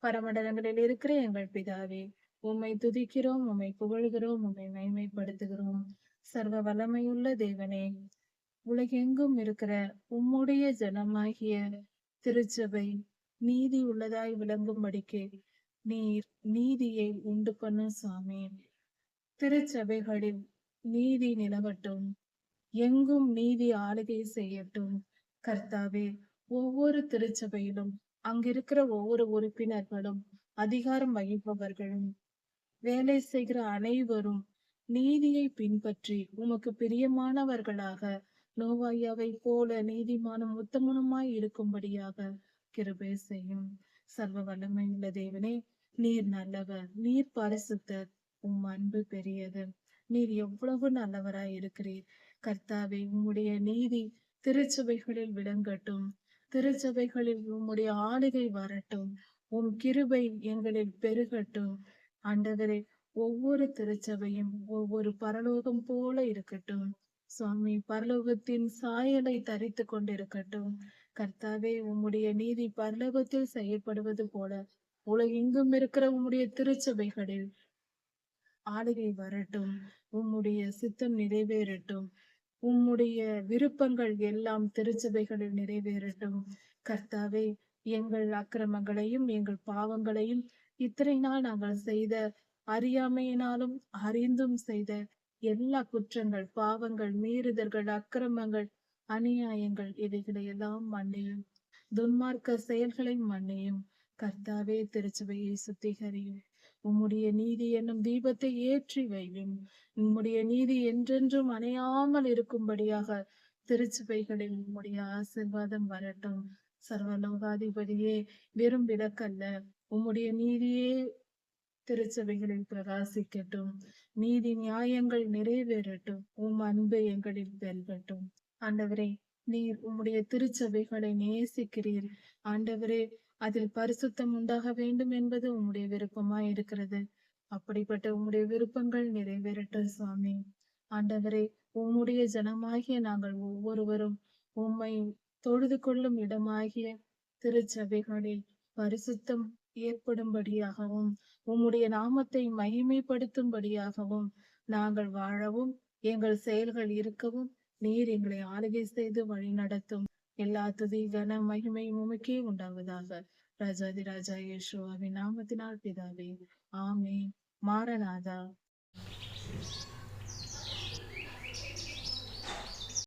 பரமண்டலங்களில் இருக்கிற எங்கள் பிதாவே, உம்மை துதிக்கிறோம், உம்மை புகழ்கிறோம், உம்மை மைமைப்படுத்துகிறோம். சர்வ வல்லமையுள்ள தேவனே, உலகெங்கும் இருக்கிற உம்முடைய ஜனமாகிய திருச்சபை நீதி உள்ளதாய் விளங்கும்படிக்கு நீர் நீதியை உண்டு பண்ணும் சுவாமி. திருச்சபைகளில் நீதி நிலவட்டும், எங்கும் நீதி ஆளுகை செய்யட்டும். கர்த்தாவே, ஒவ்வொரு திருச்சபையிலும் அங்கிருக்கிற ஒவ்வொரு உறுப்பினர்களும் அதிகாரம் வகிப்பவர்களும் வேலை செய்கிற அனைவரும் நீதியை பின்பற்றி உமக்கு பிரியமானவர்களாக நோவாயாவை போல நீதிமானும் உத்தமனுமாய் இருக்கும்படியாக கிருபை செய்யும். சர்வ வல்லமை உள்ள தேவனே, நீர் நல்லவர், நீர் பரிசுத்தர், உம் அன்பு பெரியது. நீர் எவ்வளவு நல்லவராய் இருக்கிறீர். கர்த்தாவே, உம்முடைய நீதி திருச்சபைகளில் விளங்கட்டும். திருச்சபைகளில் உம்முடைய ஆளுகை வரட்டும். உம் கிருபை எங்களில் பெருகட்டும். ஆண்டவரே, ஒவ்வொரு திருச்சபையும் ஒவ்வொரு பரலோகம் போல இருக்கட்டும். சுவாமி, பரலோகத்தின் சாயலை தரித்து கொண்டிருக்கட்டும். கர்த்தாவே, உம்முடைய நீதி பரலோகத்தில் செயல்படுவது போல உலகெங்கும் இருக்கிற உம்முடைய திருச்சபைகளில் ஆளுகை வரட்டும். உம்முடைய சித்தம் நிறைவேறட்டும். உம்முடைய விருப்பங்கள் எல்லாம் திருச்சபைகளில் நிறைவேறட்டும். கர்த்தாவே, எங்கள் அக்கிரமங்களையும் எங்கள் பாவங்களையும் இத்தனை நாள் நாங்கள் செய்த அறியாமையினாலும் அறிந்தும் செய்த எல்லா குற்றங்கள், பாவங்கள், மீறுதல்கள், அக்கிரமங்கள், அநியாயங்கள் இவைகளை எல்லாம் மன்னியும். துன்மார்க்க செயல்களை மன்னியும். கர்த்தாவே, திருச்சபையை சுத்திகரியும். உம்முடைய நீதி என்னும் தீபத்தை ஏற்றி வையும். உம்முடைய நீதி என்றென்றும் அணையாமல் இருக்கும்படியாக திருச்சபைகளில் உம்முடைய ஆசீர்வாதம் வரட்டும். சர்வலோகாதிபதியே, வெறும் விளக்கல்ல, உம்முடைய நீதியே திருச்சபைகளில் பிரகாசிக்கட்டும். நீதி நியாயங்கள் நிறைவேறட்டும். உம் அன்பு எங்களில் பெருகட்டும். ஆண்டவரே, நீர் உம்முடைய திருச்சபைகளை நேசிக்கிறீர். ஆண்டவரே, அதில் பரிசுத்தம் உண்டாக வேண்டும் என்பது உம்முடைய விருப்பமாய் இருக்கிறது. அப்படிப்பட்ட உம்முடைய விருப்பங்கள் நிறைவேறட்டும் சுவாமி. ஆண்டவரே, உம்முடைய ஜனமாகிய நாங்கள் ஒவ்வொருவரும் உம்மை தொழுது கொள்ளும் இடமாகிய திருச்சபைகளில் பரிசுத்தம் ஏற்படும்படியாகவும் உம்முடைய நாமத்தை மகிமைப்படுத்தும்படியாகவும் நாங்கள் வாழவும் எங்கள் செயல்கள் இருக்கவும் நீர் எங்களை ஆளுகை செய்து வழி நடத்தும். எல்லா துதி கன மகிமை உமக்கே உண்டாவதாக. ராஜாதி ராஜா இயேசுவின் நாமத்தினால் பிதாவே, ஆமென். மாரநாதா.